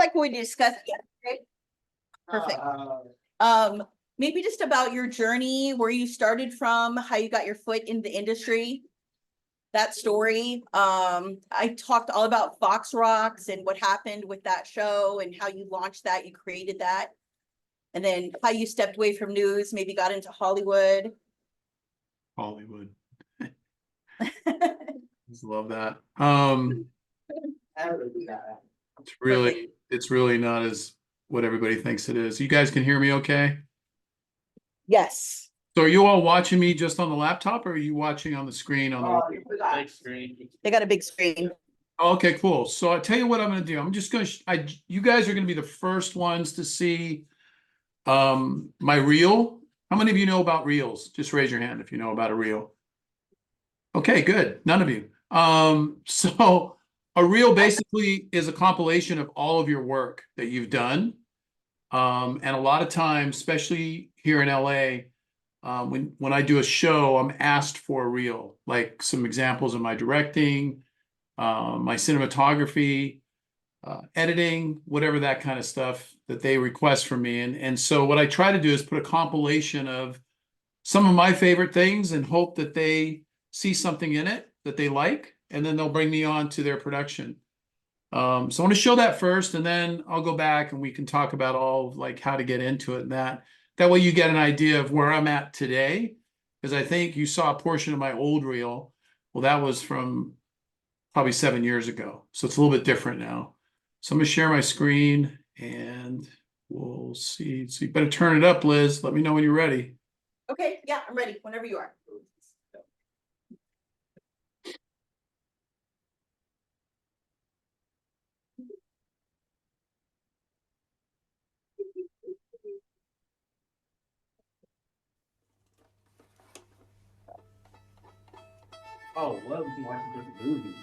like we discussed yesterday. Perfect. Maybe just about your journey, where you started from, how you got your foot in the industry. That story. I talked all about Fox Rocks and what happened with that show and how you launched that, you created that. And then how you stepped away from news, maybe got into Hollywood. Hollywood. Just love that. It's really not as what everybody thinks it is. You guys can hear me okay? Yes. So are you all watching me just on the laptop, or are you watching on the screen on the Big screen. They got a big screen. Okay, cool. So I tell you what I'm going to do. I'm just going to, you guys are going to be the first ones to see my reel. How many of you know about reels? Just raise your hand if you know about a reel. Okay, good. None of you. So a reel basically is a compilation of all of your work that you've done. And a lot of times, especially here in LA, when I do a show, I'm asked for a reel, like some examples of my directing, my cinematography, editing, whatever that kind of stuff that they request from me. And so what I try to do is put a compilation of some of my favorite things and hope that they see something in it that they like, and then they'll bring me on to their production. So I want to show that first, and then I'll go back and we can talk about all of, like, how to get into it and that. That way you get an idea of where I'm at today, because I think you saw a portion of my old reel. Well, that was from probably 7 years ago. So it's a little bit different now. So I'm going to share my screen and we'll see. So you better turn it up, Liz. Let me know when you're ready. Okay, yeah, I'm ready whenever you are. Oh, well, we can watch a different movie.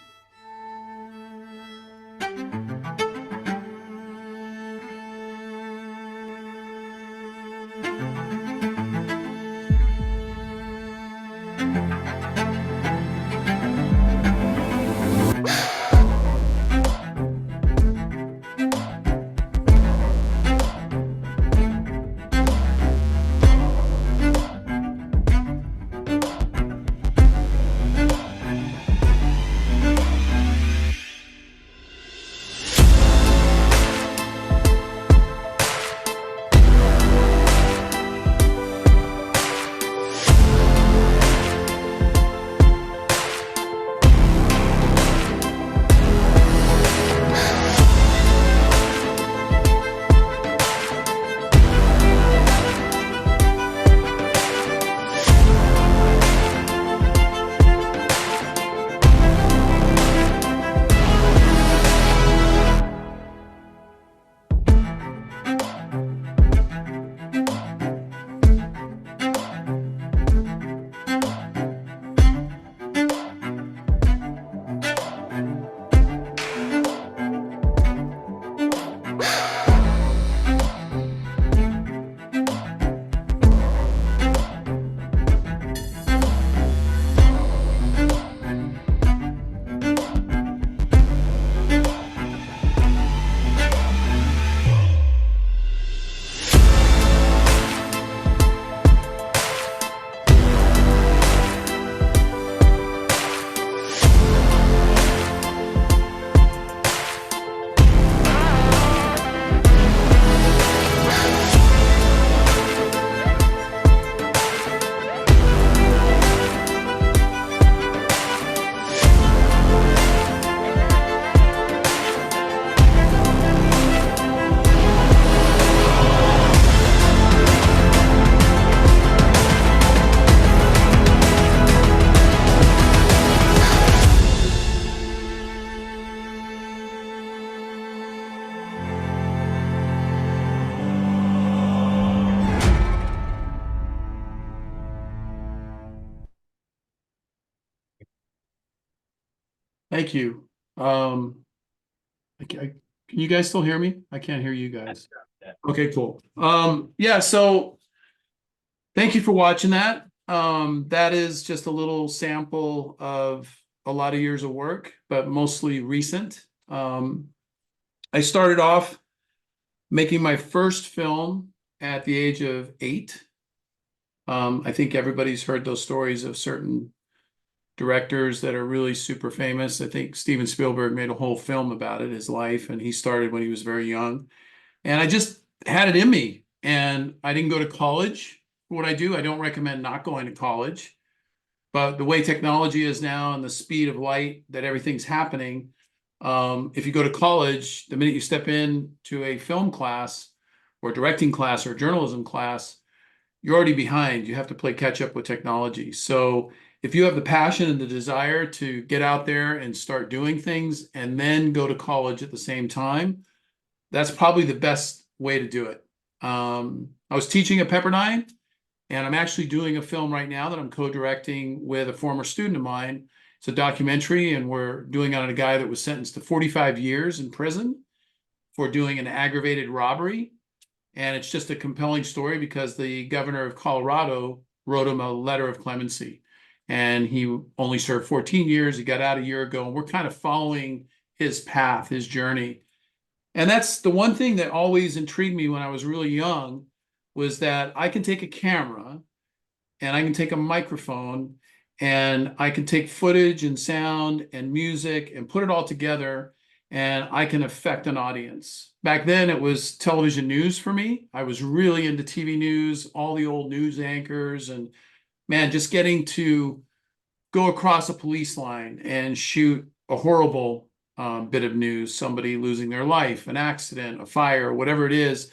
Thank you. Can you guys still hear me? I can't hear you guys. Okay, cool. Yeah, so thank you for watching that. That is just a little sample of a lot of years of work, but mostly recent. I started off making my first film at the age of 8. I think everybody's heard those stories of certain directors that are really super famous. I think Steven Spielberg made a whole film about it, his life, and he started when he was very young. And I just had it in me. And I didn't go to college for what I do. I don't recommend not going to college. But the way technology is now and the speed of light that everything's happening, if you go to college, the minute you step into a film class or directing class or journalism class, you're already behind. You have to play catch up with technology. So if you have the passion and the desire to get out there and start doing things and then go to college at the same time, that's probably the best way to do it. I was teaching at Pepperdine, and I'm actually doing a film right now that I'm co-directing with a former student of mine. It's a documentary, and we're doing it on a guy that was sentenced to 45 years in prison for doing an aggravated robbery. And it's just a compelling story because the governor of Colorado wrote him a letter of clemency. And he only served 14 years. He got out a year ago, and we're kind of following his path, his journey. And that's the one thing that always intrigued me when I was really young, was that I can take a camera and I can take a microphone and I can take footage and sound and music and put it all together, and I can affect an audience. Back then it was television news for me. I was really into TV news, all the old news anchors, and man, just getting to go across a police line and shoot a horrible bit of news, somebody losing their life, an accident, a fire, whatever it is.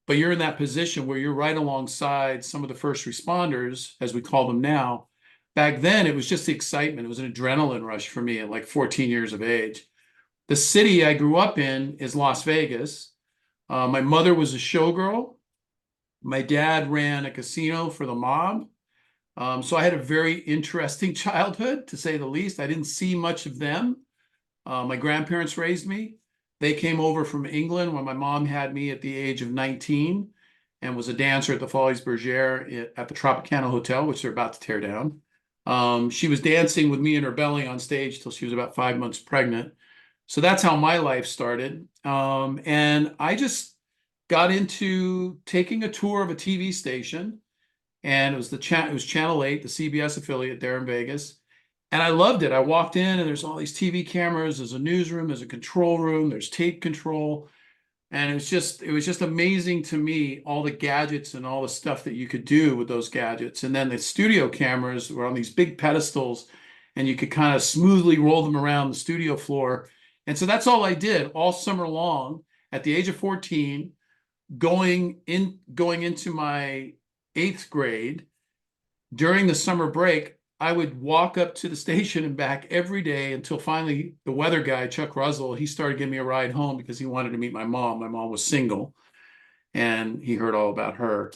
But you're in that position where you're right alongside some of the first responders, as we call them now. Back then, it was just the excitement. It was an adrenaline rush for me at like 14 years of age. The city I grew up in is Las Vegas. My mother was a showgirl. My dad ran a casino for the mob. So I had a very interesting childhood, to say the least. I didn't see much of them. My grandparents raised me. They came over from England when my mom had me at the age of 19 and was a dancer at the Folies Bergère at the Tropicana Hotel, which they're about to tear down. She was dancing with me in her belly on stage till she was about 5 months pregnant. So that's how my life started. And I just got into taking a tour of a TV station, and it was Channel 8, the CBS affiliate there in Vegas. And I loved it. I walked in and there's all these TV cameras, there's a newsroom, there's a control room, there's tape control. And it was just amazing to me, all the gadgets and all the stuff that you could do with those gadgets. And then the studio cameras were on these big pedestals, and you could kind of smoothly roll them around the studio floor. And so that's all I did all summer long at the age of 14, going into my 8th grade. During the summer break, I would walk up to the station and back every day until finally the weather guy, Chuck Russell, he started giving me a ride home because he wanted to meet my mom. My mom was single, and he heard all about her.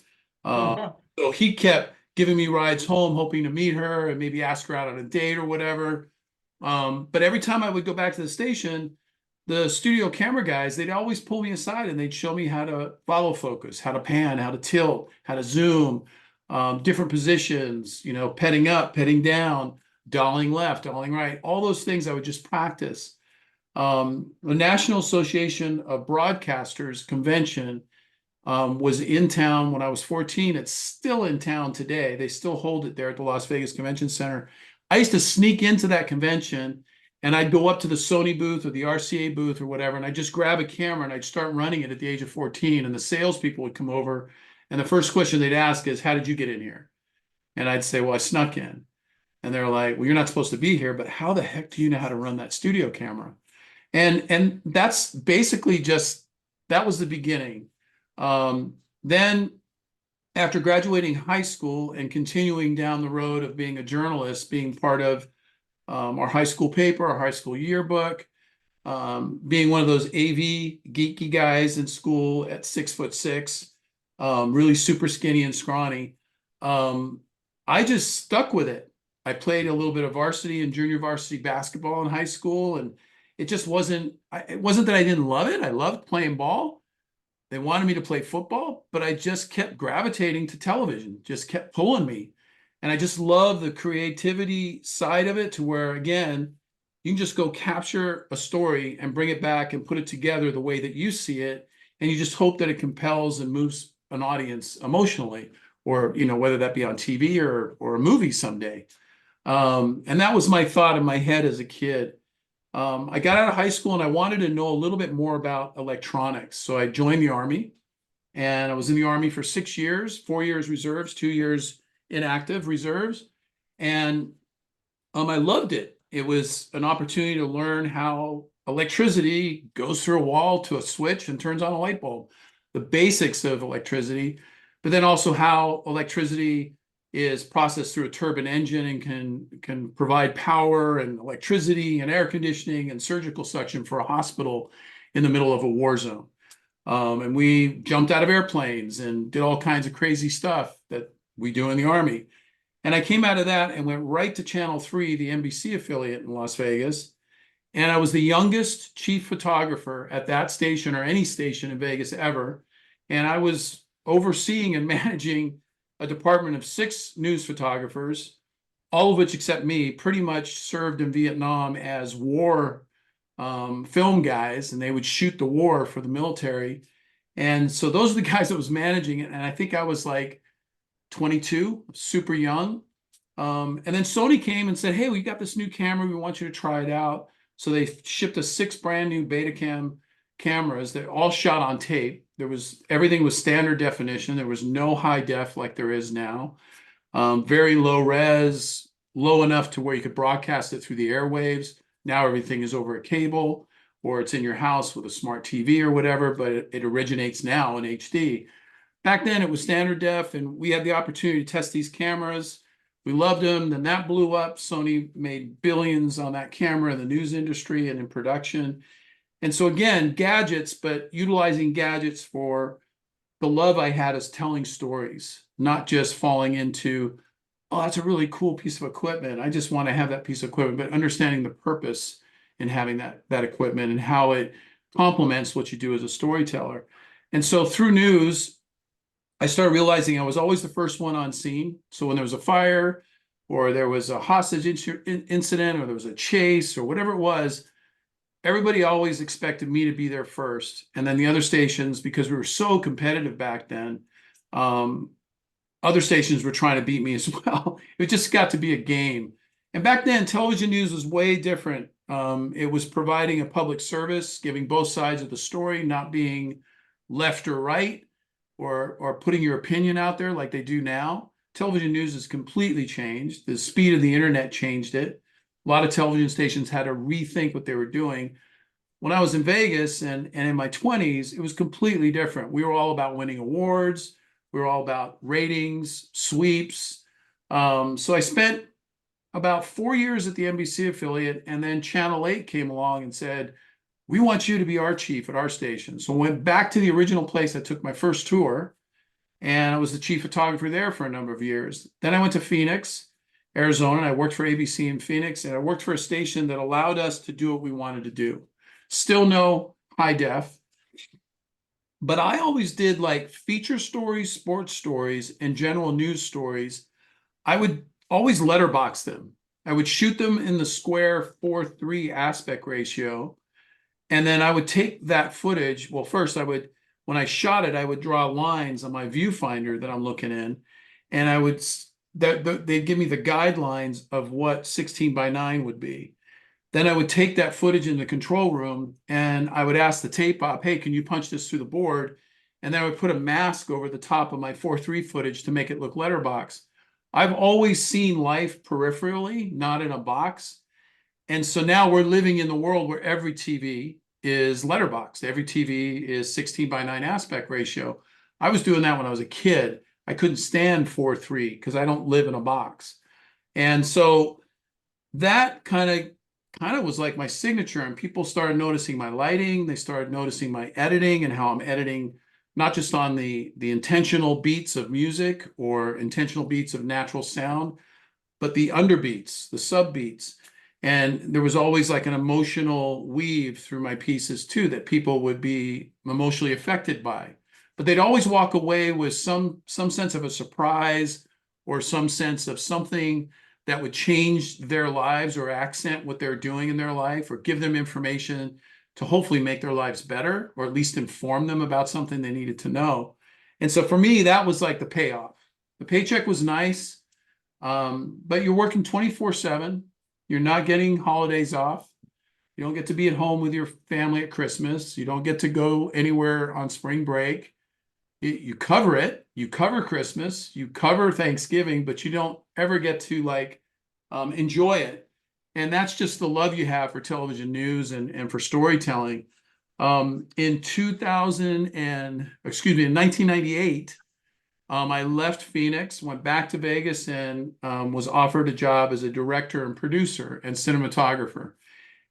So he kept giving me rides home, hoping to meet her and maybe ask her out on a date or whatever. But every time I would go back to the station, the studio camera guys, they'd always pull me aside and they'd show me how to follow focus, how to pan, how to tilt, how to zoom. Different positions, petting up, petting down, dolling left, dolling right, all those things I would just practice. The National Association of Broadcasters convention was in town when I was 14. It's still in town today. They still hold it there at the Las Vegas Convention Center. I used to sneak into that convention, and I'd go up to the Sony booth or the RCA booth or whatever, and I'd just grab a camera and I'd start running it at the age of 14, and the salespeople would come over. And the first question they'd ask is, how did you get in here? And I'd say, well, I snuck in. And they're like, well, you're not supposed to be here, but how the heck do you know how to run that studio camera? And that's basically that was the beginning. Then after graduating high school and continuing down the road of being a journalist, being part of our high school paper, our high school yearbook, being one of those AV geeky guys in school at 6'6", really super skinny and scrawny. I just stuck with it. I played a little bit of varsity and junior varsity basketball in high school, and it just wasn't that I didn't love it. I loved playing ball. They wanted me to play football, but I just kept gravitating to television, just kept pulling me. And I just love the creativity side of it, to where, again, you can just go capture a story and bring it back and put it together the way that you see it. and you just hope that it compels and moves an audience emotionally, or, you know, whether that be on TV or a movie someday. And that was my thought in my head as a kid. I got out of high school and I wanted to know a little bit more about electronics. So I joined the Army, and I was in the Army for 6 years, 4 years reserves, 2 years inactive reserves. And I loved it. It was an opportunity to learn how electricity goes through a wall to a switch and turns on a light bulb, the basics of electricity, but then also how electricity is processed through a turbine engine and can provide power and electricity and air conditioning and surgical suction for a hospital in the middle of a war zone. And we jumped out of airplanes and did all kinds of crazy stuff that we do in the Army. And I came out of that and went right to Channel 3, the NBC affiliate in Las Vegas. And I was the youngest chief photographer at that station, or any station in Vegas ever. And I was overseeing and managing a department of 6 news photographers, all of which, except me, pretty much served in Vietnam as war film guys, and they would shoot the war for the military. And so those are the guys that was managing it. And I think I was like 22, super young. And then Sony came and said, hey, we got this new camera. We want you to try it out. So they shipped us 6 brand new Betacam cameras that all shot on tape. Everything was standard definition. There was no high def like there is now. Very low res, low enough to where you could broadcast it through the airwaves. Now everything is over a cable, or it's in your house with a smart TV or whatever, but it originates now in HD. Back then it was standard def, and we had the opportunity to test these cameras. We loved them. Then that blew up. Sony made billions on that camera in the news industry and in production. And so again, gadgets, but utilizing gadgets for the love I had is telling stories, not just falling into, oh, that's a really cool piece of equipment. I just want to have that piece of equipment, but understanding the purpose in having that equipment and how it complements what you do as a storyteller. And so through news, I started realizing I was always the first one on scene. So when there was a fire, or there was a hostage incident, or there was a chase, or whatever it was, everybody always expected me to be there first. And then the other stations, because we were so competitive back then, other stations were trying to beat me as well. It just got to be a game. And back then, television news was way different. It was providing a public service, giving both sides of the story, not being left or right, or putting your opinion out there like they do now. Television news has completely changed. The speed of the internet changed it. A lot of television stations had to rethink what they were doing. When I was in Vegas and in my 20s, it was completely different. We were all about winning awards. We were all about ratings, sweeps. So I spent about 4 years at the NBC affiliate, and then Channel 8 came along and said, we want you to be our chief at our station. So I went back to the original place I took my first tour, and I was the chief photographer there for a number of years. Then I went to Phoenix, Arizona, and I worked for ABC in Phoenix, and I worked for a station that allowed us to do what we wanted to do. Still no high def, but I always did like feature stories, sports stories, and general news stories. I would always letterbox them. I would shoot them in the square 4:3 aspect ratio. And then I would take that footage. Well, first when I shot it, I would draw lines on my viewfinder that I'm looking in. And they'd give me the guidelines of what 16:9 would be. Then I would take that footage in the control room, and I would ask the tape op, hey, can you punch this through the board? And then I would put a mask over the top of my 4:3 footage to make it look letterbox. I've always seen life peripherally, not in a box. And so now we're living in the world where every TV is letterboxed. Every TV is 16:9 aspect ratio. I was doing that when I was a kid. I couldn't stand 4:3 because I don't live in a box. And so that kind of was like my signature, and people started noticing my lighting. They started noticing my editing and how I'm editing, not just on the intentional beats of music or intentional beats of natural sound, but the underbeats, the sub beats. And there was always like an emotional weave through my pieces too, that people would be emotionally affected by. But they'd always walk away with some sense of a surprise, or some sense of something that would change their lives, or accent what they're doing in their life, or give them information to hopefully make their lives better, or at least inform them about something they needed to know. And so for me, that was like the payoff. The paycheck was nice, but you're working 24/7. You're not getting holidays off. You don't get to be at home with your family at Christmas. You don't get to go anywhere on spring break. You cover it. You cover Christmas. You cover Thanksgiving, but you don't ever get to like enjoy it. And that's just the love you have for television news and for storytelling. In 1998, I left Phoenix, went back to Vegas, and was offered a job as a director and producer and cinematographer.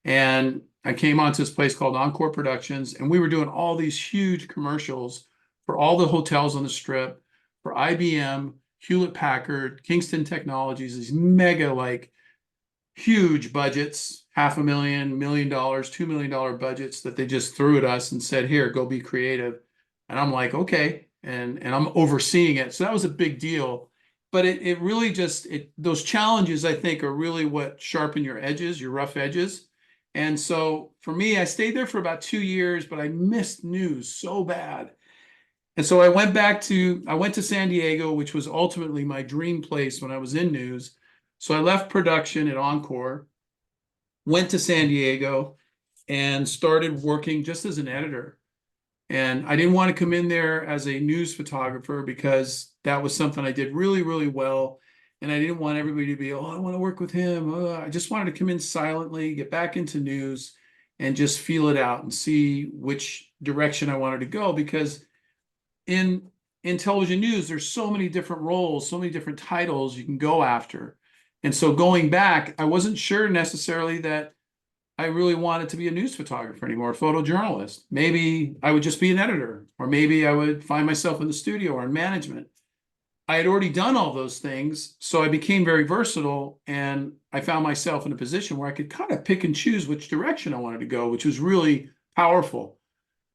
And I came onto this place called Encore Productions, and we were doing all these huge commercials for all the hotels on the Strip, for IBM, Hewlett Packard, Kingston Technologies, these mega, like, huge budgets, $500,000, $1 million, $2 million budgets that they just threw at us and said, here, go be creative. And I'm like, okay. And I'm overseeing it. So that was a big deal. But it really just, those challenges, I think, are really what sharpen your edges, your rough edges. And so for me, I stayed there for about 2 years, but I missed news so bad. And so I went to San Diego, which was ultimately my dream place when I was in news. So I left production at Encore, went to San Diego, and started working just as an editor. And I didn't want to come in there as a news photographer because that was something I did really, really well. And I didn't want everybody to be, oh, I want to work with him. I just wanted to come in silently, get back into news, and just feel it out and see which direction I wanted to go. Because in television news, there's so many different roles, so many different titles you can go after. And so going back, I wasn't sure necessarily that I really wanted to be a news photographer anymore, a photojournalist. Maybe I would just be an editor, or maybe I would find myself in the studio or in management. I had already done all those things, so I became very versatile, and I found myself in a position where I could kind of pick and choose which direction I wanted to go, which was really powerful.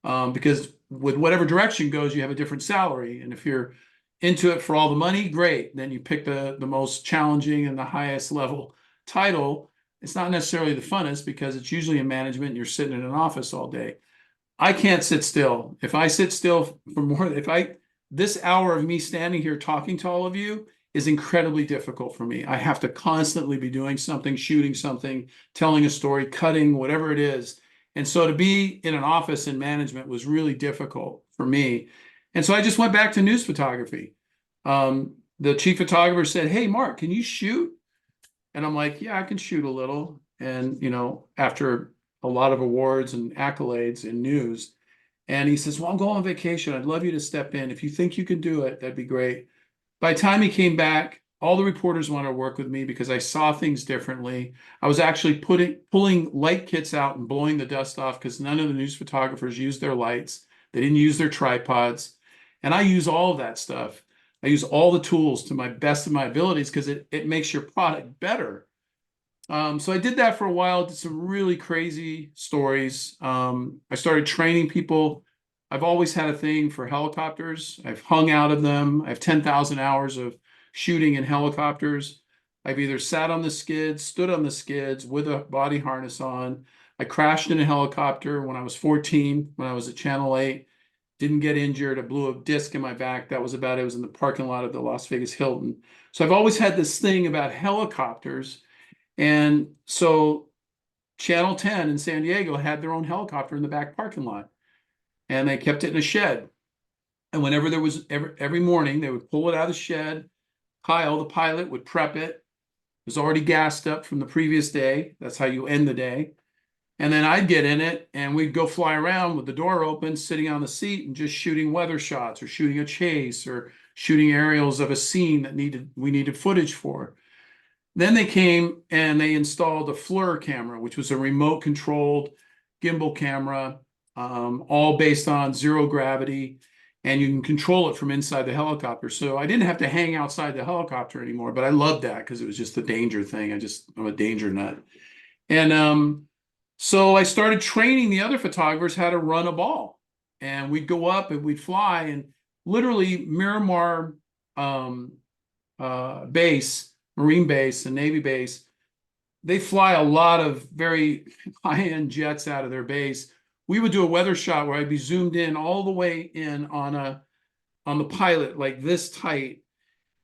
Because with whatever direction goes, you have a different salary. And if you're into it for all the money, great. Then you pick the most challenging and the highest level title. It's not necessarily the funnest because it's usually in management and you're sitting in an office all day. I can't sit still. If I sit still for more, this hour of me standing here talking to all of you is incredibly difficult for me. I have to constantly be doing something, shooting something, telling a story, cutting, whatever it is. And so to be in an office in management was really difficult for me. And so I just went back to news photography. The chief photographer said, hey, Mark, can you shoot? And I'm like, yeah, I can shoot a little. And, after a lot of awards and accolades in news. And he says, well, I'm going on vacation. I'd love you to step in. If you think you can do it, that'd be great. By the time he came back, all the reporters wanted to work with me because I saw things differently. I was actually pulling light kits out and blowing the dust off because none of the news photographers used their lights. They didn't use their tripods. And I use all of that stuff. I use all the tools to my best of my abilities because it makes your product better. So I did that for a while, did some really crazy stories. I started training people. I've always had a thing for helicopters. I've hung out of them. I have 10,000 hours of shooting in helicopters. I've either sat on the skids, stood on the skids with a body harness on. I crashed in a helicopter when I was 14, when I was at Channel 8. Didn't get injured. I blew a disc in my back. That was about it. It was in the parking lot of the Las Vegas Hilton. So I've always had this thing about helicopters. And so Channel 10 in San Diego had their own helicopter in the back parking lot. And they kept it in a shed. And whenever there was, every morning, they would pull it out of the shed. Kyle, the pilot, would prep it. It was already gassed up from the previous day. That's how you end the day. And then I'd get in it and we'd go fly around with the door open, sitting on the seat and just shooting weather shots or shooting a chase or shooting aerials of a scene that we needed footage for. Then they came and they installed a FLIR camera, which was a remote controlled gimbal camera, all based on zero gravity, and you can control it from inside the helicopter. So I didn't have to hang outside the helicopter anymore, but I loved that because it was just the danger thing. I'm a danger nut. And so I started training the other photographers how to run a ball, and we'd go up and we'd fly, and literally Miramar base, Marine base and Navy base, they fly a lot of very high-end jets out of their base we would do a weather shot where I'd be zoomed in all the way in on the pilot, like this tight,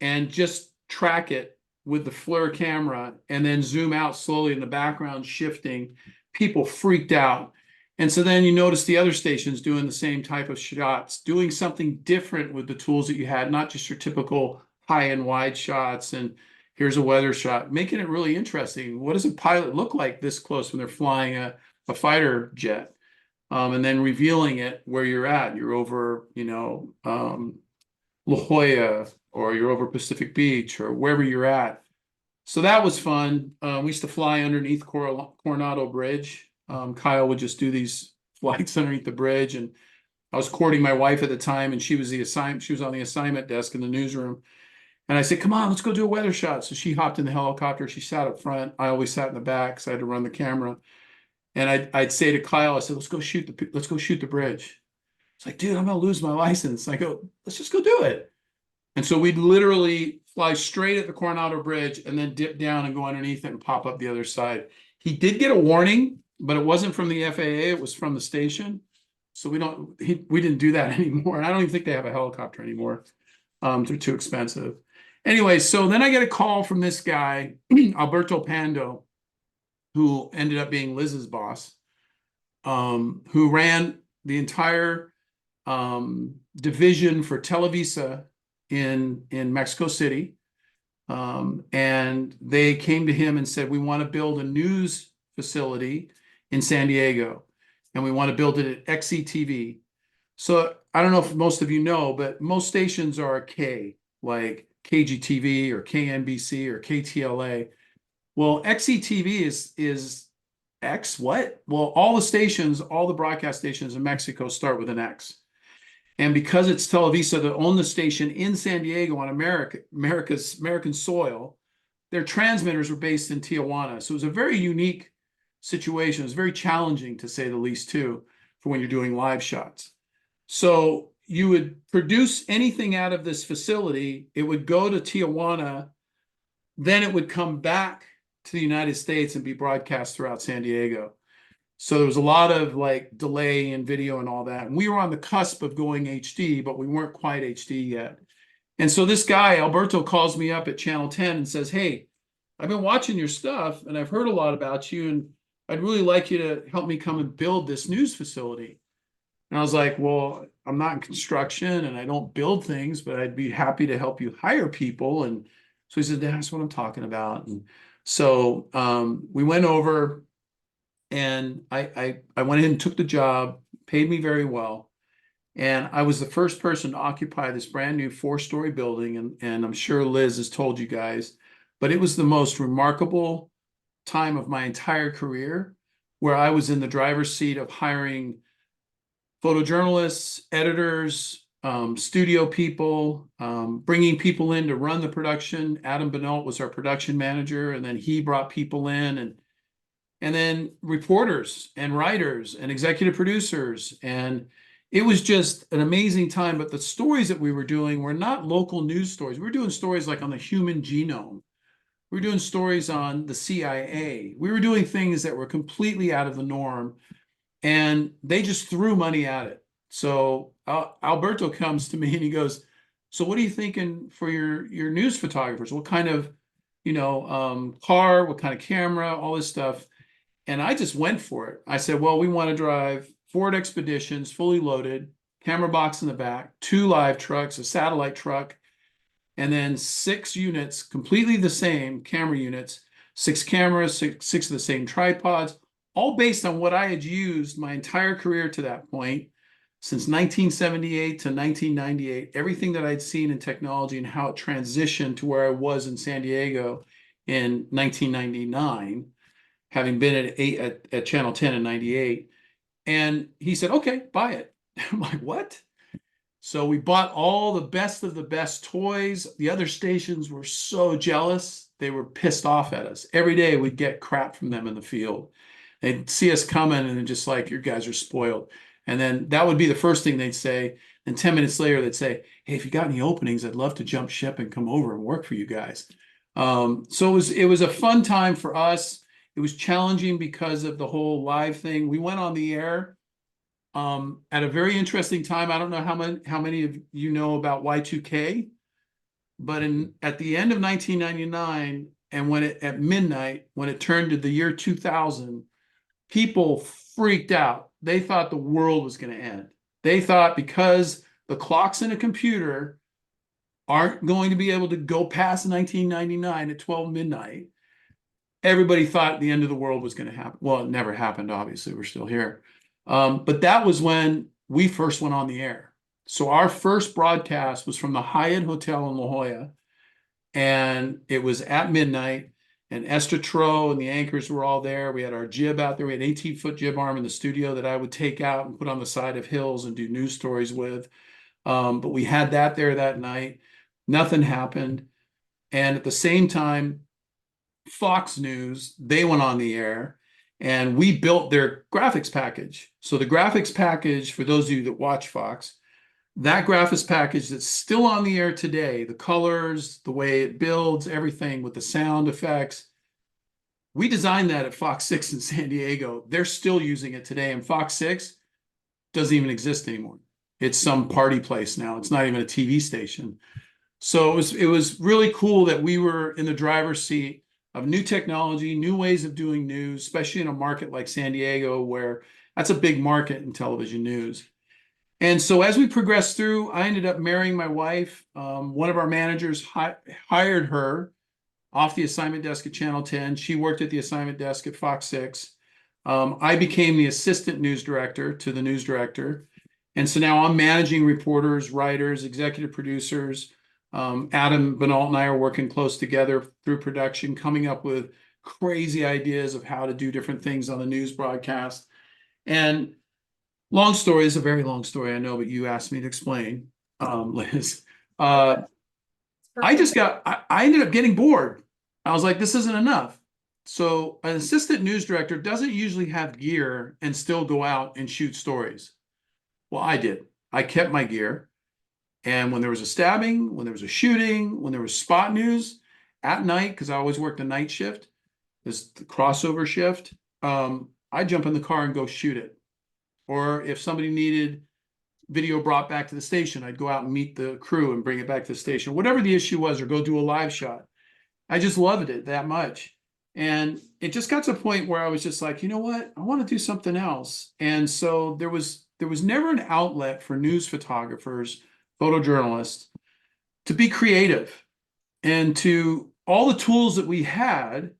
and just track it with the FLIR camera and then zoom out slowly in the background, shifting. People freaked out. And so then you notice the other stations doing the same type of shots, doing something different with the tools that you had, not just your typical high and wide shots and here's a weather shot, making it really interesting. What does a pilot look like this close when they're flying a fighter jet? And then revealing it where you're at. You're over, La Jolla, or you're over Pacific Beach, or wherever you're at. So that was fun. We used to fly underneath Coronado Bridge. Kyle would just do these flights underneath the bridge, and I was courting my wife at the time, and she was on the assignment desk in the newsroom. And I said, "Come on, let's go do a weather shot." So she hopped in the helicopter. She sat up front. I always sat in the back, so I had to run the camera. And I'd say to Kyle, I said, let's go shoot the bridge. It's like, dude, I'm gonna lose my license. I go, let's just go do it. And so we'd literally fly straight at the Coronado Bridge and then dip down and go underneath it and pop up the other side. He did get a warning, but it wasn't from the FAA, it was from the station. So we didn't do that anymore. And I don't even think they have a helicopter anymore. They're too expensive. Anyway, so then I get a call from this guy, Alberto Pando, who ended up being Liz's boss, who ran the entire division for Televisa in Mexico City. And they came to him and said, we want to build a news facility in San Diego, and we want to build it at XETV. So I don't know if most of you know, but most stations are a K, like KGTV or KNBC or KTLA. Well, XETV is X what? Well, all the broadcast stations in Mexico start with an X. And because it's Televisa that own the station in San Diego on American soil, their transmitters were based in Tijuana. So it was a very unique situation. It was very challenging, to say the least, too, for when you're doing live shots. So you would produce anything out of this facility, it would go to Tijuana, then it would come back to the United States and be broadcast throughout San Diego. So there was a lot of like delay in video and all that. And we were on the cusp of going HD, but we weren't quite HD yet. And so this guy, Alberto, calls me up at Channel 10 and says, hey, I've been watching your stuff and I've heard a lot about you, and I'd really like you to help me come and build this news facility. And I was like, well, I'm not in construction and I don't build things, but I'd be happy to help you hire people. And so he said, that's what I'm talking about. And so we went over, and I went in and took the job, paid me very well. And I was the first person to occupy this brand new 4-story building. And I'm sure Liz has told you guys, but it was the most remarkable time of my entire career, where I was in the driver's seat of hiring photojournalists, editors, studio people, bringing people in to run the production. Adam Benoit was our production manager, and then he brought people in, and then reporters and writers and executive producers. And it was just an amazing time. But the stories that we were doing were not local news stories. We were doing stories like on the human genome. We were doing stories on the CIA. We were doing things that were completely out of the norm, and they just threw money at it. So Alberto comes to me and he goes, so what are you thinking for your news photographers? What kind of, car, what kind of camera, all this stuff. And I just went for it. I said, well, we want to drive Ford Expeditions, fully loaded, camera box in the back, 2 live trucks, a satellite truck, and then 6 units, completely the same camera units, 6 cameras, six of the same tripods, all based on what I had used my entire career to that point, since 1978 to 1998, everything that I'd seen in technology and how it transitioned to where I was in San Diego in 1999, having been at Channel 10 in 98. And he said, okay, buy it. I'm like, what? So we bought all the best of the best toys. The other stations were so jealous. They were pissed off at us. Every day we'd get crap from them in the field. They'd see us coming and they're just like, you guys are spoiled. And then that would be the first thing they'd say. And 10 minutes later, they'd say, hey, if you got any openings, I'd love to jump ship and come over and work for you guys. So it was a fun time for us. It was challenging because of the whole live thing. We went on the air at a very interesting time. I don't know how many of you know about Y2K, but at the end of 1999 and at midnight, when it turned to the year 2000, people freaked out. They thought the world was going to end. They thought because the clocks in a computer aren't going to be able to go past 1999 at 12 midnight, everybody thought the end of the world was going to happen. Well, it never happened, obviously. We're still here. But that was when we first went on the air. So our first broadcast was from the Hyatt Hotel in La Jolla, and it was at midnight, and Esther Trow and the anchors were all there. We had our jib out there. We had an 18-foot jib arm in the studio that I would take out and put on the side of hills and do news stories with. But we had that there that night. Nothing happened. And at the same time, Fox News, they went on the air, and we built their graphics package. So the graphics package, for those of you that watch Fox, that graphics package that's still on the air today, the colors, the way it builds, everything with the sound effects, we designed that at Fox 6 in San Diego. They're still using it today, and Fox 6 doesn't even exist anymore. It's some party place now. It's not even a TV station. So it was really cool that we were in the driver's seat of new technology, new ways of doing news, especially in a market like San Diego, where that's a big market in television news. And so as we progressed through, I ended up marrying my wife. One of our managers hired her off the assignment desk at Channel 10. She worked at the assignment desk at Fox 6. I became the assistant news director to the news director. And so now I'm managing reporters, writers, executive producers. Adam Binault and I are working close together through production, coming up with crazy ideas of how to do different things on the news broadcast. And long story is a very long story, I know, but you asked me to explain, Liz. I ended up getting bored. I was like, this isn't enough. So an assistant news director doesn't usually have gear and still go out and shoot stories. Well, I did. I kept my gear. And when there was a stabbing, when there was a shooting, when there was spot news at night, because I always worked a night shift, this the crossover shift, I'd jump in the car and go shoot it. Or if somebody needed video brought back to the station, I'd go out and meet the crew and bring it back to the station, whatever the issue was, or go do a live shot. I just loved it that much. And it just got to a point where I was just like, you know what? I want to do something else. And so there was never an outlet for news photographers, photojournalists, to be creative. And to all the tools that we had,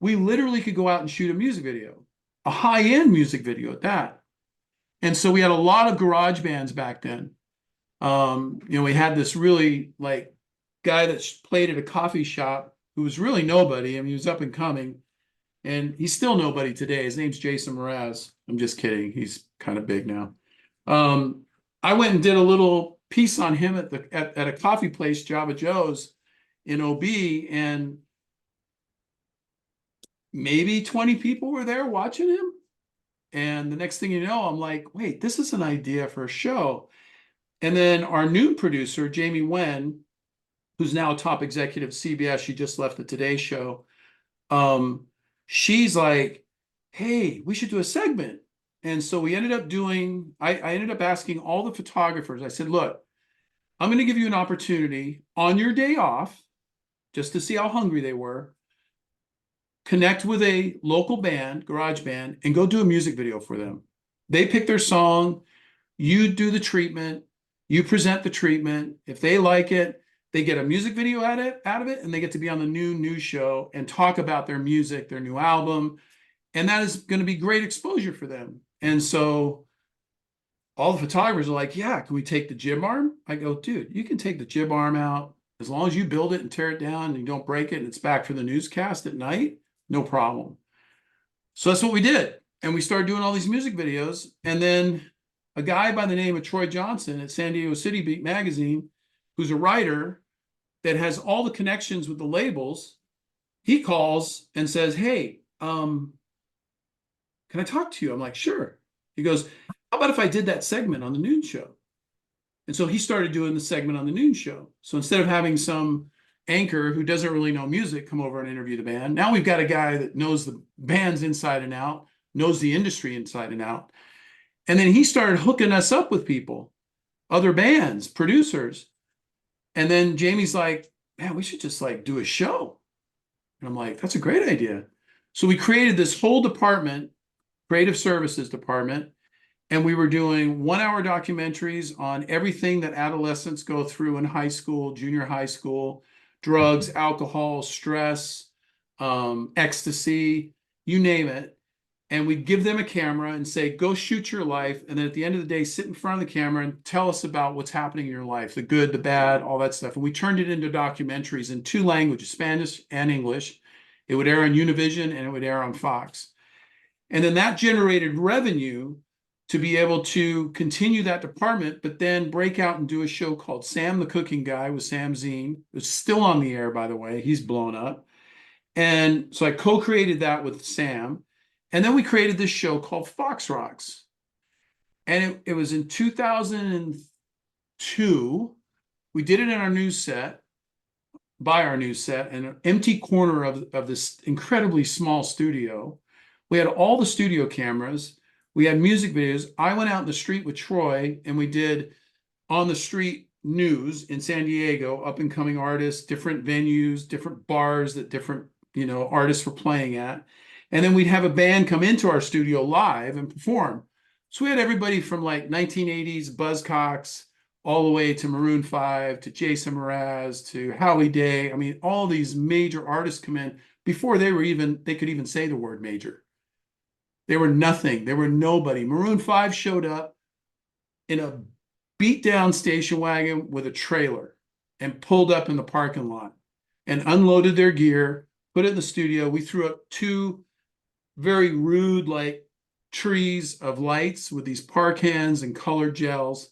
we literally could go out and shoot a music video, a high-end music video at that. And so we had a lot of garage bands back then. We had this really like guy that played at a coffee shop who was really nobody. I mean, he was up and coming, and he's still nobody today. His name's Jason Mraz. I'm just kidding. He's kind of big now. I went and did a little piece on him at a coffee place, Java Joe's in OB, and maybe 20 people were there watching him. And the next thing you know, I'm like, wait, this is an idea for a show. And then our new producer, Jamie Wen, who's now a top executive at CBS, she just left the Today Show. She's like, hey, we should do a segment. And so we ended up doing, I ended up asking all the photographers, I said, look, I'm going to give you an opportunity on your day off, just to see how hungry they were, connect with a local band, garage band, and go do a music video for them. They pick their song, you do the treatment, you present the treatment. If they like it, they get a music video out of it, and they get to be on the new news show and talk about their music, their new album. And that is going to be great exposure for them. And so all the photographers are like, yeah, can we take the jib arm? I go, dude, you can take the jib arm out as long as you build it and tear it down and you don't break it and it's back for the newscast at night, no problem. So that's what we did. And we started doing all these music videos. And then a guy by the name of Troy Johnson at San Diego City Beat magazine, who's a writer that has all the connections with the labels, he calls and says, hey, can I talk to you? I'm like, sure. He goes, how about if I did that segment on the noon show? And so he started doing the segment on the noon show. So instead of having some anchor who doesn't really know music come over and interview the band, now we've got a guy that knows the bands inside and out, knows the industry inside and out. And then he started hooking us up with people, other bands, producers. And then Jamie's like, man, we should just like do a show. And I'm like, that's a great idea. So we created this whole department, creative services department, and we were doing 1-hour documentaries on everything that adolescents go through in high school, junior high school, drugs, alcohol, stress, ecstasy, you name it. And we'd give them a camera and say, go shoot your life. And then at the end of the day, sit in front of the camera and tell us about what's happening in your life, the good, the bad, all that stuff. And we turned it into documentaries in 2 languages, Spanish and English. It would air on Univision and it would air on Fox. And then that generated revenue to be able to continue that department, but then break out and do a show called Sam the Cooking Guy with Sam Zine. It's still on the air, by the way. He's blown up. And so I co-created that with Sam. And then we created this show called Fox Rocks. And it was in 2002. We did it in our news set, by our news set, in an empty corner of this incredibly small studio. We had all the studio cameras. We had music videos. I went out in the street with Troy and we did on the street news in San Diego, up and coming artists, different venues, different bars that different, artists were playing at. And then we'd have a band come into our studio live and perform. So we had everybody from like 1980s Buzzcocks all the way to Maroon 5, to Jason Mraz, to Howie Day. I mean, all these major artists come in before they could even say the word major. They were nothing. They were nobody. Maroon 5 showed up in a beat down station wagon with a trailer and pulled up in the parking lot and unloaded their gear, put it in the studio. We threw up 2 very rude, like trees of lights with these par cans and colored gels.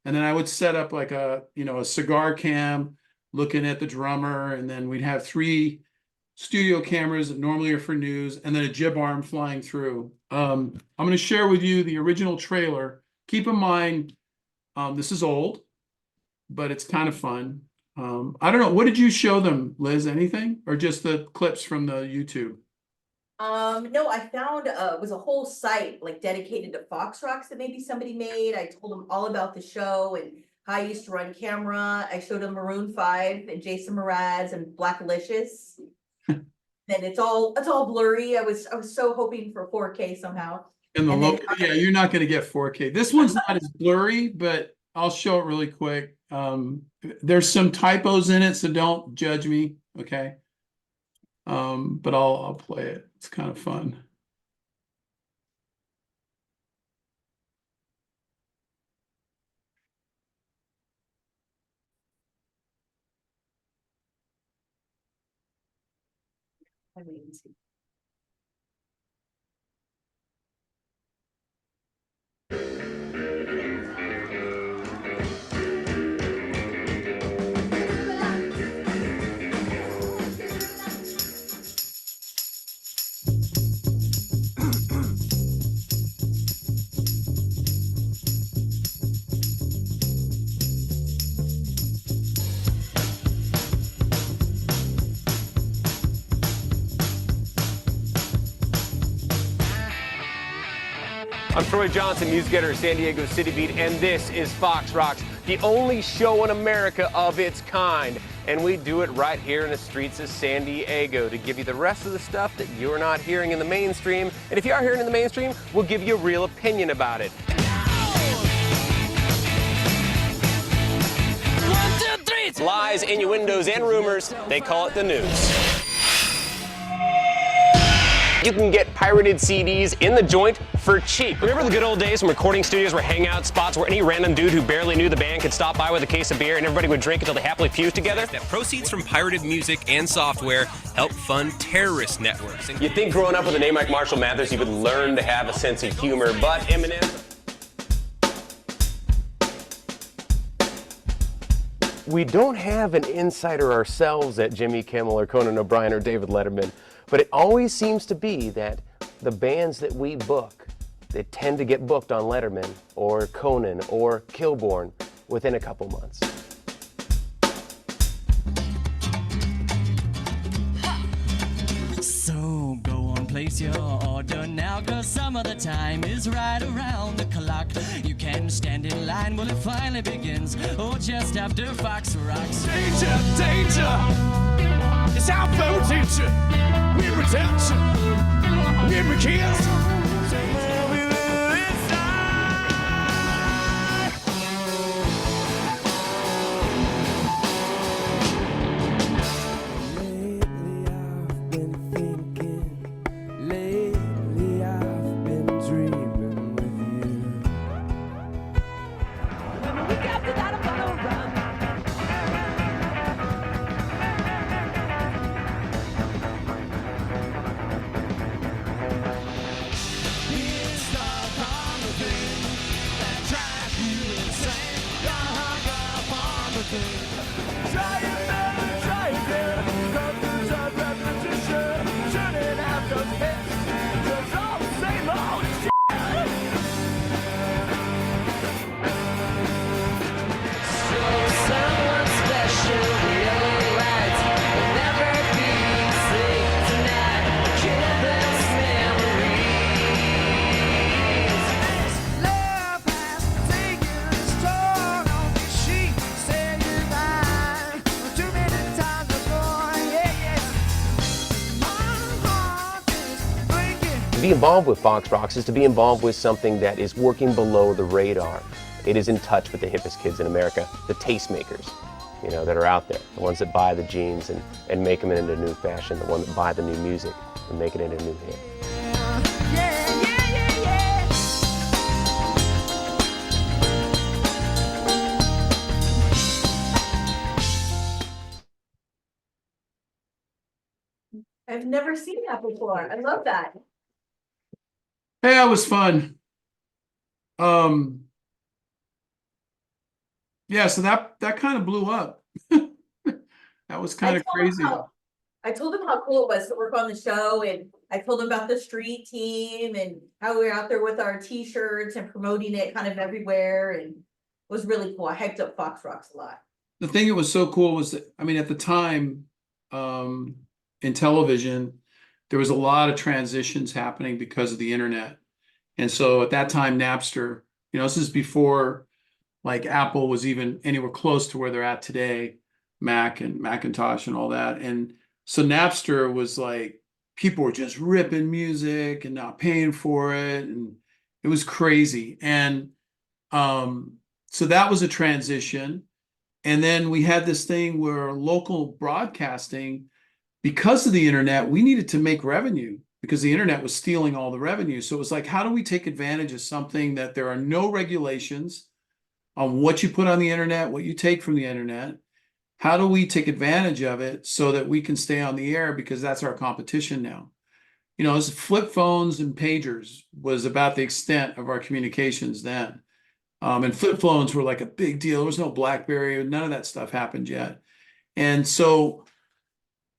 And then I would set up like a cigar cam looking at the drummer. And then we'd have 3 studio cameras that normally are for news, and then a jib arm flying through. I'm going to share with you the original trailer. Keep in mind, this is old, but it's kind of fun. I don't know. What did you show them, Liz? Anything? Or just the clips from the YouTube? No, I found it was a whole site like dedicated to Fox Rocks that maybe somebody made. I told them all about the show and how I used to run camera. I showed them Maroon 5 and Jason Mraz and Blackalicious. Then it's all blurry. I was so hoping for 4K somehow. And the And look, then- yeah, you're not going to get 4K. This one's not as blurry, but I'll show it really quick. There's some typos in it, so don't judge me, okay? But I'll play it. It's kind of fun. I wait and see. I'm Troy Johnson, music editor of San Diego City Beat, and this is Fox Rocks, the only show in America of its kind. And we do it right here in the streets of San Diego to give you the rest of the stuff that you're not hearing in the mainstream. And if you are hearing in the mainstream, we'll give you a real opinion about it. 1, 2, 3. Lies, innuendos, and rumors, they call it the news. You can get pirated CDs in the joint for cheap. Remember the good old days when recording studios were hangout spots where any random dude who barely knew the band could stop by with a case of beer and everybody would drink until they happily fused together? That proceeds from pirated music and software help fund terrorist networks. You'd think growing up with a name like Marshall Mathers, you would learn to have a sense of humor, but Eminem... We don't have an insider ourselves at Jimmy Kimmel or Conan O'Brien or David Letterman, but it always seems to be that the bands that we book, they tend to get booked on Letterman or Conan or Kilborn within a couple months. So go on place your order now, 'cause some of the time is right around the clock. You can stand in line, well, it finally begins. Oh, just after Fox Rocks. Danger, danger. It's our food teacher. We protect you. Give me kiss. To be involved with Fox Rocks is to be involved with something that is working below the radar. It is in touch with the hippest kids in America, the tastemakers, you know, that are out there, the ones that buy the jeans and make them into a new fashion, the ones that buy the new music and make it into a new hit. I've never seen that before. I love that. Hey, that was fun. Yeah, so that kind of blew up. That was kind of crazy. I told him how cool it was to work on the show, and I told him about the street team and how we were out there with our t-shirts and promoting it kind of everywhere, and it was really cool. I hyped up Fox Rocks a lot. The thing that was so cool was that, I mean, at the time, in television, there was a lot of transitions happening because of the internet. And so at that time, Napster, you know, this is before like Apple was even anywhere close to where they're at today, Mac and Macintosh and all that. And so Napster was like, people were just ripping music and not paying for it. And it was crazy. And so that was a transition. And then we had this thing where local broadcasting, because of the internet, we needed to make revenue because the internet was stealing all the revenue. So it was like, how do we take advantage of something that there are no regulations on what you put on the internet, what you take from the internet? How do we take advantage of it so that we can stay on the air, because that's our competition now? You know, flip phones and pagers was about the extent of our communications then. And flip phones were like a big deal. There was no BlackBerry, none of that stuff happened yet. And so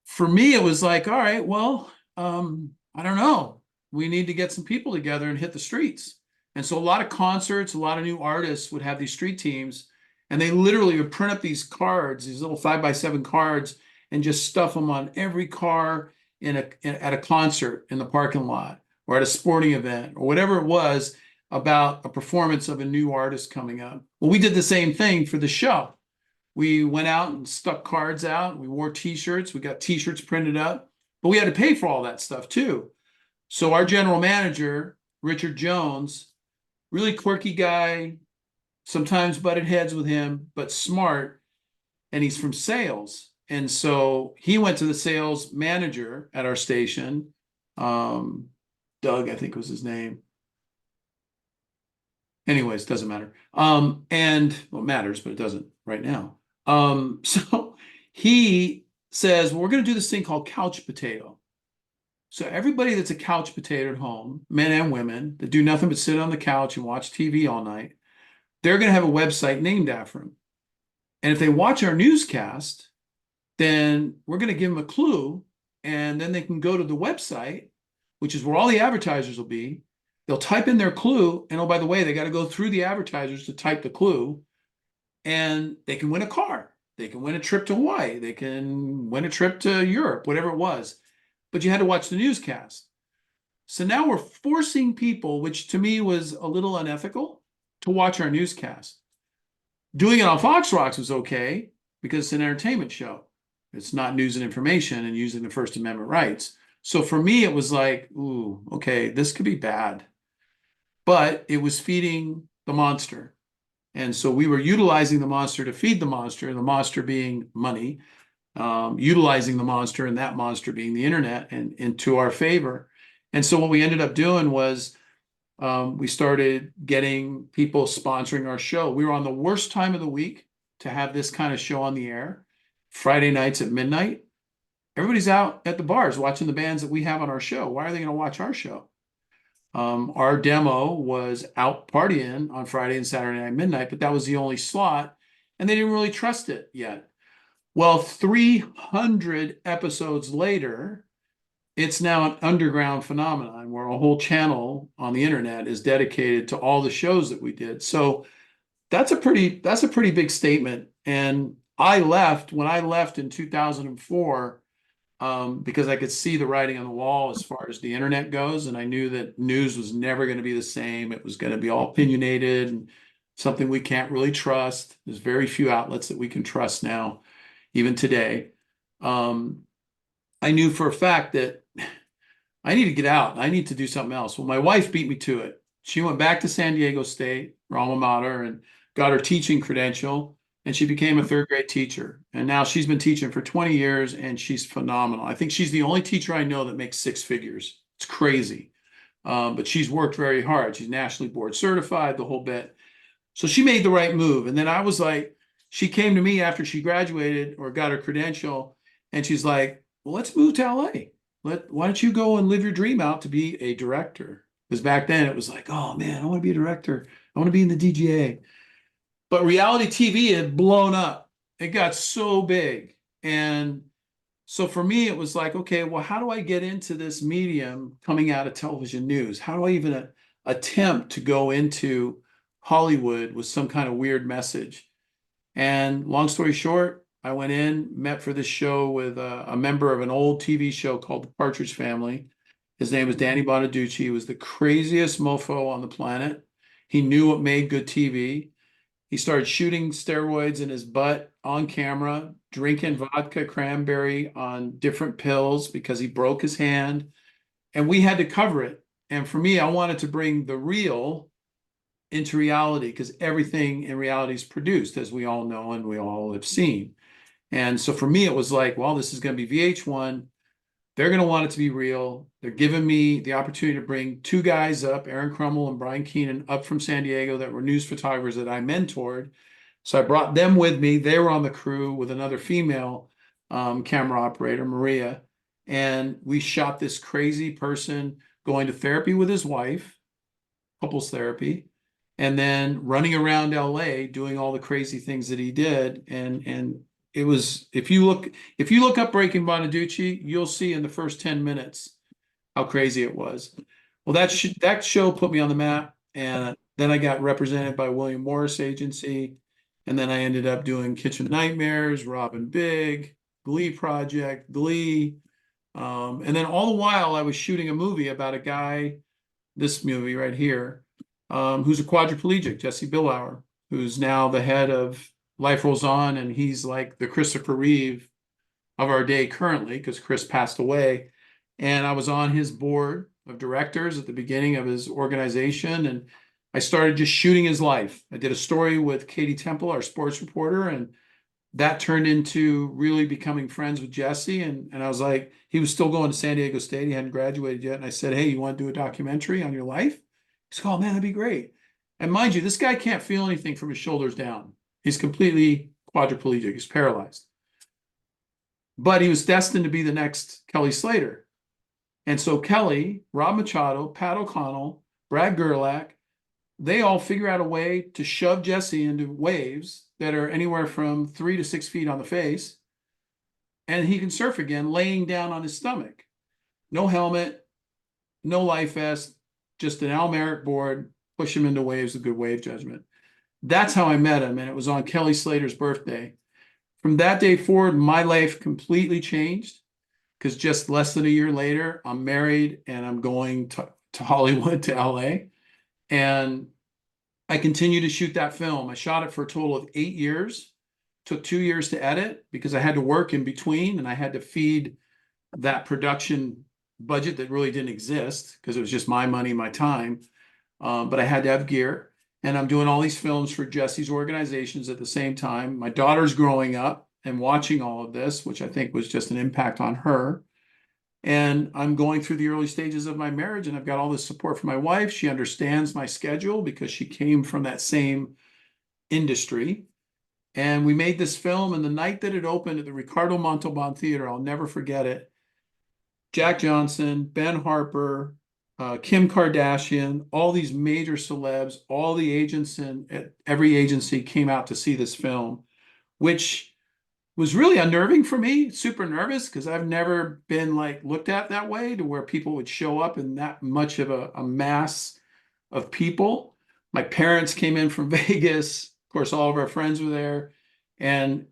for me, it was like, all right, well, I don't know. We need to get some people together and hit the streets. And so a lot of concerts, a lot of new artists would have these street teams, and they literally would print up these cards, these little 5x7 cards, and just stuff them on every car at a concert in the parking lot or at a sporting event or whatever it was about a performance of a new artist coming up. Well, we did the same thing for the show. We went out and stuck cards out. We wore t-shirts. We got t-shirts printed up, but we had to pay for all that stuff too. So our general manager, Richard Jones, really quirky guy, sometimes butted heads with him, but smart. And he's from sales. And so he went to the sales manager at our station. Doug, I think was his name. Anyways, doesn't matter. And well, it matters, but it doesn't right now. So he says, well, we're going to do this thing called couch potato. So everybody that's a couch potato at home, men and women that do nothing but sit on the couch and watch TV all night, they're going to have a website named after them. And if they watch our newscast, then we're going to give them a clue, and then they can go to the website, which is where all the advertisers will be. They'll type in their clue, and oh, by the way, they got to go through the advertisers to type the clue, and they can win a car. They can win a trip to Hawaii. They can win a trip to Europe, whatever it was. But you had to watch the newscast. So now we're forcing people, which to me was a little unethical, to watch our newscast. Doing it on Fox Rocks was okay because it's an entertainment show. It's not news and information and using the First Amendment rights. So for me, it was like, ooh, okay, this could be bad. But it was feeding the monster. And so we were utilizing the monster to feed the monster being money, utilizing the monster and that monster being the internet and to our favor. And so what we ended up doing was we started getting people sponsoring our show. We were on the worst time of the week to have this kind of show on the air, Friday nights at midnight. Everybody's out at the bars watching the bands that we have on our show. Why are they going to watch our show? Our demo was out partying on Friday and Saturday night midnight, but that was the only slot, and they didn't really trust it yet. Well, 300 episodes later, it's now an underground phenomenon where a whole channel on the internet is dedicated to all the shows that we did. So that's a pretty big statement. And when I left in 2004, because I could see the writing on the wall as far as the internet goes. And I knew that news was never going to be the same. It was going to be all opinionated and something we can't really trust. There's very few outlets that we can trust now, even today. I knew for a fact that I need to get out. I need to do something else. Well, my wife beat me to it. She went back to San Diego State, her alma mater, and got her teaching credential. And she became a third grade teacher. And now she's been teaching for 20 years and she's phenomenal. I think she's the only teacher I know that makes six figures. It's crazy. But she's worked very hard. She's nationally board certified, the whole bit. So she made the right move. And then I was like, she came to me after she graduated or got her credential. And she's like, well, let's move to LA. Why don't you go and live your dream out to be a director? Because back then it was like, oh man, I want to be a director. I want to be in the DGA. But reality TV had blown up. It got so big. And so for me, it was like, okay, well, how do I get into this medium coming out of television news? How do I even attempt to go into Hollywood with some kind of weird message? And long story short, I went in, met for this show with a member of an old TV show called The Partridge Family. His name was Danny Bonaducci. He was the craziest mofo on the planet. He knew what made good TV. He started shooting steroids in his butt on camera, drinking vodka cranberry on different pills because he broke his hand. And we had to cover it. And for me, I wanted to bring the real into reality because everything in reality is produced, as we all know and we all have seen. And so for me, it was like, well, this is going to be VH1. They're going to want it to be real. They're giving me the opportunity to bring two guys up, Aaron Crummell and Brian Keenan, up from San Diego that were news photographers that I mentored. So I brought them with me. They were on the crew with another female camera operator, Maria. And we shot this crazy person going to therapy with his wife, couples therapy, and then running around LA doing all the crazy things that he did. And it was, if you look up Breaking Bonaducci, you'll see in the first 10 minutes how crazy it was. Well, that show put me on the map, and then I got represented by William Morris Agency, and then I ended up doing Kitchen Nightmares, Robin Big, Glee Project, Glee, and then all the while I was shooting a movie about a guy, this movie right here, who's a quadriplegic, Jesse Billauer, who's now the head of Life Rolls On, and he's like the Christopher Reeve of our day currently because Chris passed away. And I was on his board of directors at the beginning of his organization, and I started just shooting his life. I did a story with Katie Temple, our sports reporter, and that turned into really becoming friends with Jesse. And I was like, he was still going to San Diego State. He hadn't graduated yet. And I said, hey, you want to do a documentary on your life? He's like, oh man, that'd be great. And mind you, this guy can't feel anything from his shoulders down. He's completely quadriplegic. He's paralyzed. But he was destined to be the next Kelly Slater. And so Kelly, Rob Machado, Pat O'Connell, Brad Gerlach, they all figure out a way to shove Jesse into waves that are anywhere from 3 to 6 feet on the face. And he can surf again, laying down on his stomach. No helmet, no life vest, just an Al Merrick board, push him into waves with good wave judgment. That's how I met him, and it was on Kelly Slater's birthday. From that day forward, my life completely changed. because just less than a year later, I'm married and I'm going to Hollywood, to LA. And I continue to shoot that film. I shot it for a total of 8 years. Took 2 years to edit because I had to work in between and I had to feed that production budget that really didn't exist because it was just my money, my time. But I had to have gear. And I'm doing all these films for Jesse's organizations at the same time. My daughter's growing up and watching all of this, which I think was just an impact on her. And I'm going through the early stages of my marriage, and I've got all this support from my wife. She understands my schedule because she came from that same industry. And we made this film, and the night that it opened at the Ricardo Montalban Theater, I'll never forget it. Jack Johnson, Ben Harper, Kim Kardashian, all these major celebs, all the agents at every agency came out to see this film, which was really unnerving for me, super nervous, because I've never been like looked at that way, to where people would show up in that much of a mass of people. My parents came in from Vegas. Of course, all of our friends were there. And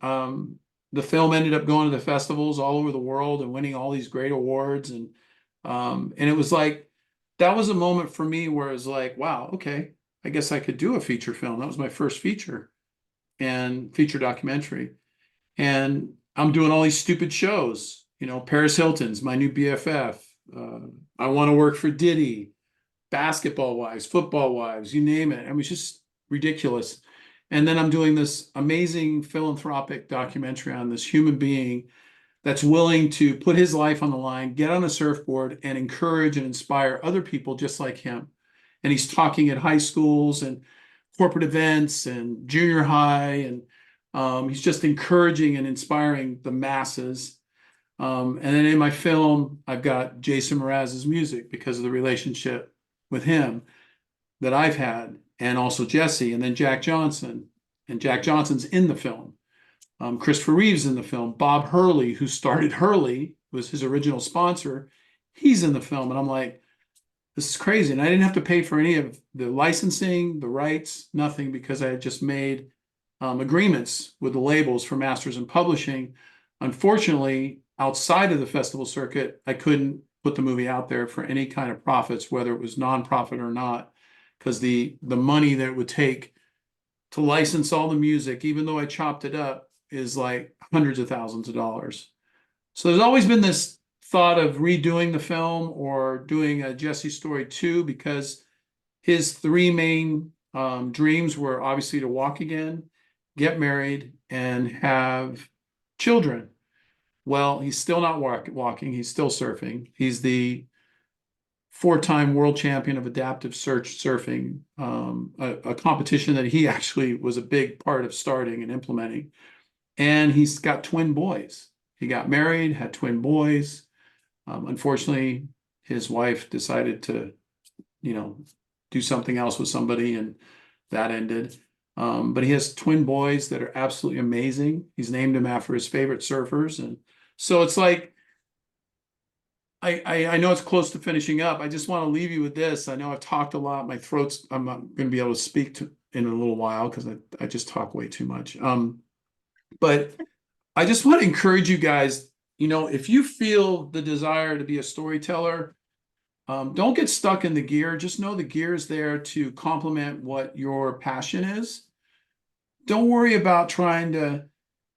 the film ended up going to the festivals all over the world and winning all these great awards. And it was like, that was a moment for me where it was like, wow, okay, I guess I could do a feature film. That was my first feature and feature documentary. And I'm doing all these stupid shows, you know, Paris Hilton's my new BFF. I Want to Work for Diddy, Basketball Wives, Football Wives, you name it. I mean, it's just ridiculous. And then I'm doing this amazing philanthropic documentary on this human being that's willing to put his life on the line, get on a surfboard, and encourage and inspire other people just like him. And he's talking at high schools and corporate events and junior high, and he's just encouraging and inspiring the masses. And then in my film, I've got Jason Mraz's music because of the relationship with him that I've had, and also Jesse, and then Jack Johnson. And Jack Johnson's in the film. Christopher Reeve's in the film. Bob Hurley, who started Hurley, was his original sponsor. He's in the film. And I'm like, this is crazy. And I didn't have to pay for any of the licensing, the rights, nothing, because I had just made agreements with the labels for masters and publishing. Unfortunately, outside of the festival circuit, I couldn't put the movie out there for any kind of profits, whether it was nonprofit or not, because the money that it would take to license all the music, even though I chopped it up, is like hundreds of thousands of dollars. So there's always been this thought of redoing the film or doing a Jesse Story 2, because his three main dreams were obviously to walk again, get married, and have children. Well, he's still not walking. He's still surfing. He's the 4-time world champion of adaptive surfing, a competition that he actually was a big part of starting and implementing. And he's got twin boys. He got married, had twin boys. Unfortunately, his wife decided to, you know, do something else with somebody, and that ended. But he has twin boys that are absolutely amazing. He's named them after his favorite surfers. And so it's like, I know it's close to finishing up. I just want to leave you with this. I know I've talked a lot. My throat's, I'm not going to be able to speak to in a little while because I just talk way too much. But I just want to encourage you guys, you know, if you feel the desire to be a storyteller, don't get stuck in the gear. Just know the gear is there to complement what your passion is. Don't worry about trying to,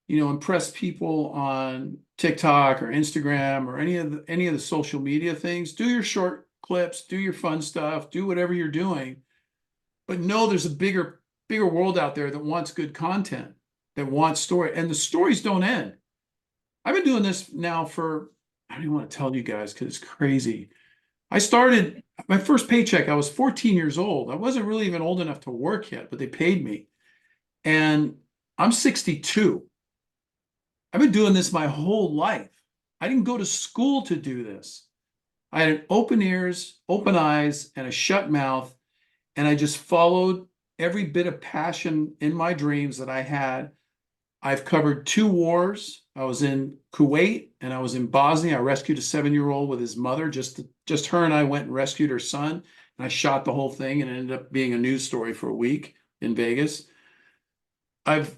you know, impress people on TikTok or Instagram or any of the social media things. Do your short clips, do your fun stuff, do whatever you're doing. But know there's a bigger world out there that wants good content, that wants story, and the stories don't end. I've been doing this now for, I don't even want to tell you guys because it's crazy. I started my first paycheck, I was 14 years old. I wasn't really even old enough to work yet, but they paid me. And I'm 62. I've been doing this my whole life. I didn't go to school to do this. I had open ears, open eyes, and a shut mouth. And I just followed every bit of passion in my dreams that I had. I've covered 2 wars. I was in Kuwait and I was in Bosnia. I rescued a 7-year-old with his mother. Just her and I went and rescued her son. And I shot the whole thing, and it ended up being a news story for a week in Vegas. I've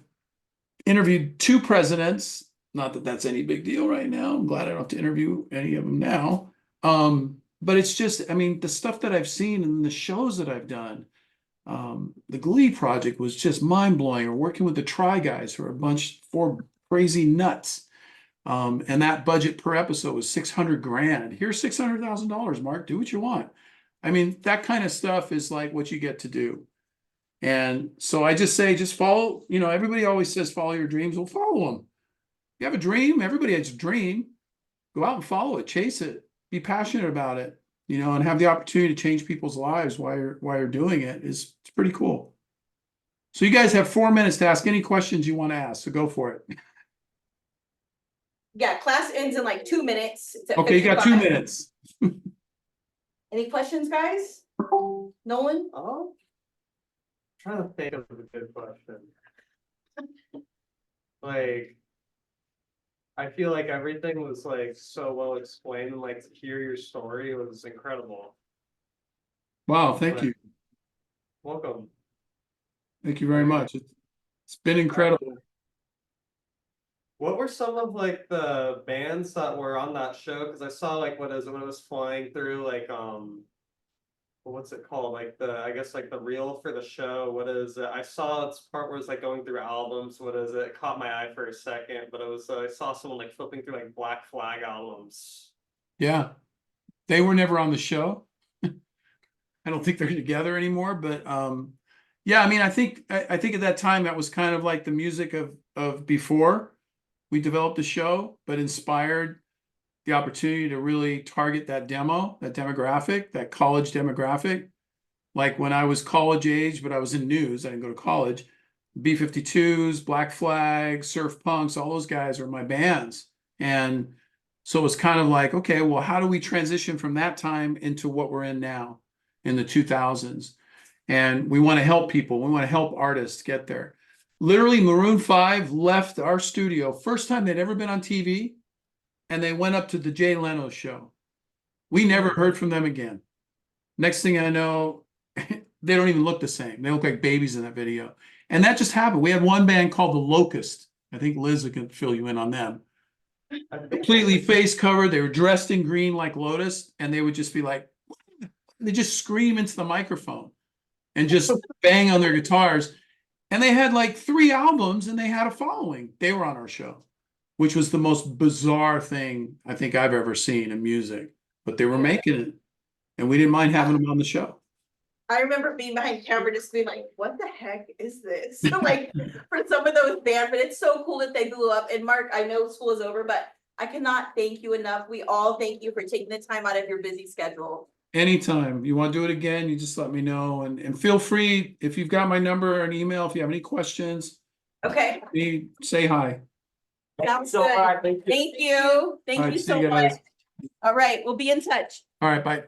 interviewed 2 presidents. Not that that's any big deal right now. I'm glad I don't have to interview any of them now. But it's just, I mean, the stuff that I've seen and the shows that I've done, the Glee project was just mind blowing. Or working with the Try Guys, who are four crazy nuts. And that budget per episode was 600 grand. Here's $600,000, Mark. Do what you want. I mean, that kind of stuff is like what you get to do. And so I just say, just follow, everybody always says, follow your dreams. Well, follow them. You have a dream. Everybody has a dream. Go out and follow it, chase it, be passionate about it, and have the opportunity to change people's lives while you're doing it. It's pretty cool. So you guys have 4 minutes to ask any questions you want to ask. So go for it. Yeah, class ends in like 2 minutes. It's at Okay, you got 2 55. minutes. Any questions, guys? Nolan? Oh. Trying to think of a good question. Like, I feel like everything was like so well explained, and like to hear your story was incredible. Wow, thank you. Welcome. Thank you very much. It's been incredible. What were some of like the bands that were on that show? Because I saw like when it was flying through, like what's it called? Like I guess like the reel for the show. What is it? I saw this part where it's like going through albums. What is it? It caught my eye for a second, but it was I saw someone like flipping through like Black Flag albums. Yeah. They were never on the show. I don't think they're together anymore, but yeah, I mean, I think at that time that was kind of like the music of before we developed the show, but inspired the opportunity to really target that demographic, that college demographic. Like when I was college age, but I was in news, I didn't go to college. B-52s, Black Flag, Surf Punks, all those guys are my bands. And so it was kind of like, okay, well, how do we transition from that time into what we're in now in the 2000s? And we want to help people. We want to help artists get there. Literally, Maroon 5 left our studio, first time they'd ever been on TV, and they went up to the Jay Leno show. We never heard from them again. Next thing I know, they don't even look the same. They look like babies in that video. And that just happened. We had one band called The Locust. I think Liz can fill you in on them. Completely face covered. They were dressed in green like Lotus, and they would just be like, they just scream into the microphone and just bang on their guitars. And they had like 3 albums and they had a following. They were on our show, which was the most bizarre thing I think I've ever seen in music. But they were making it, and we didn't mind having them on the show. I remember being behind camera just being like, what the heck is this? Like for some of those bands, but it's so cool that they blew up. And Mark, I know school is over, but I cannot thank you enough. We all thank you for taking the time out of your busy schedule. Anytime you want to do it again, you just let me know, and feel free, if you've got my number or an email, if you have any questions, Okay. say hi. Sounds So good. much. Thank you. Thank you. Thank All right, you see so you guys. much. All right, we'll be in touch. All right, bye.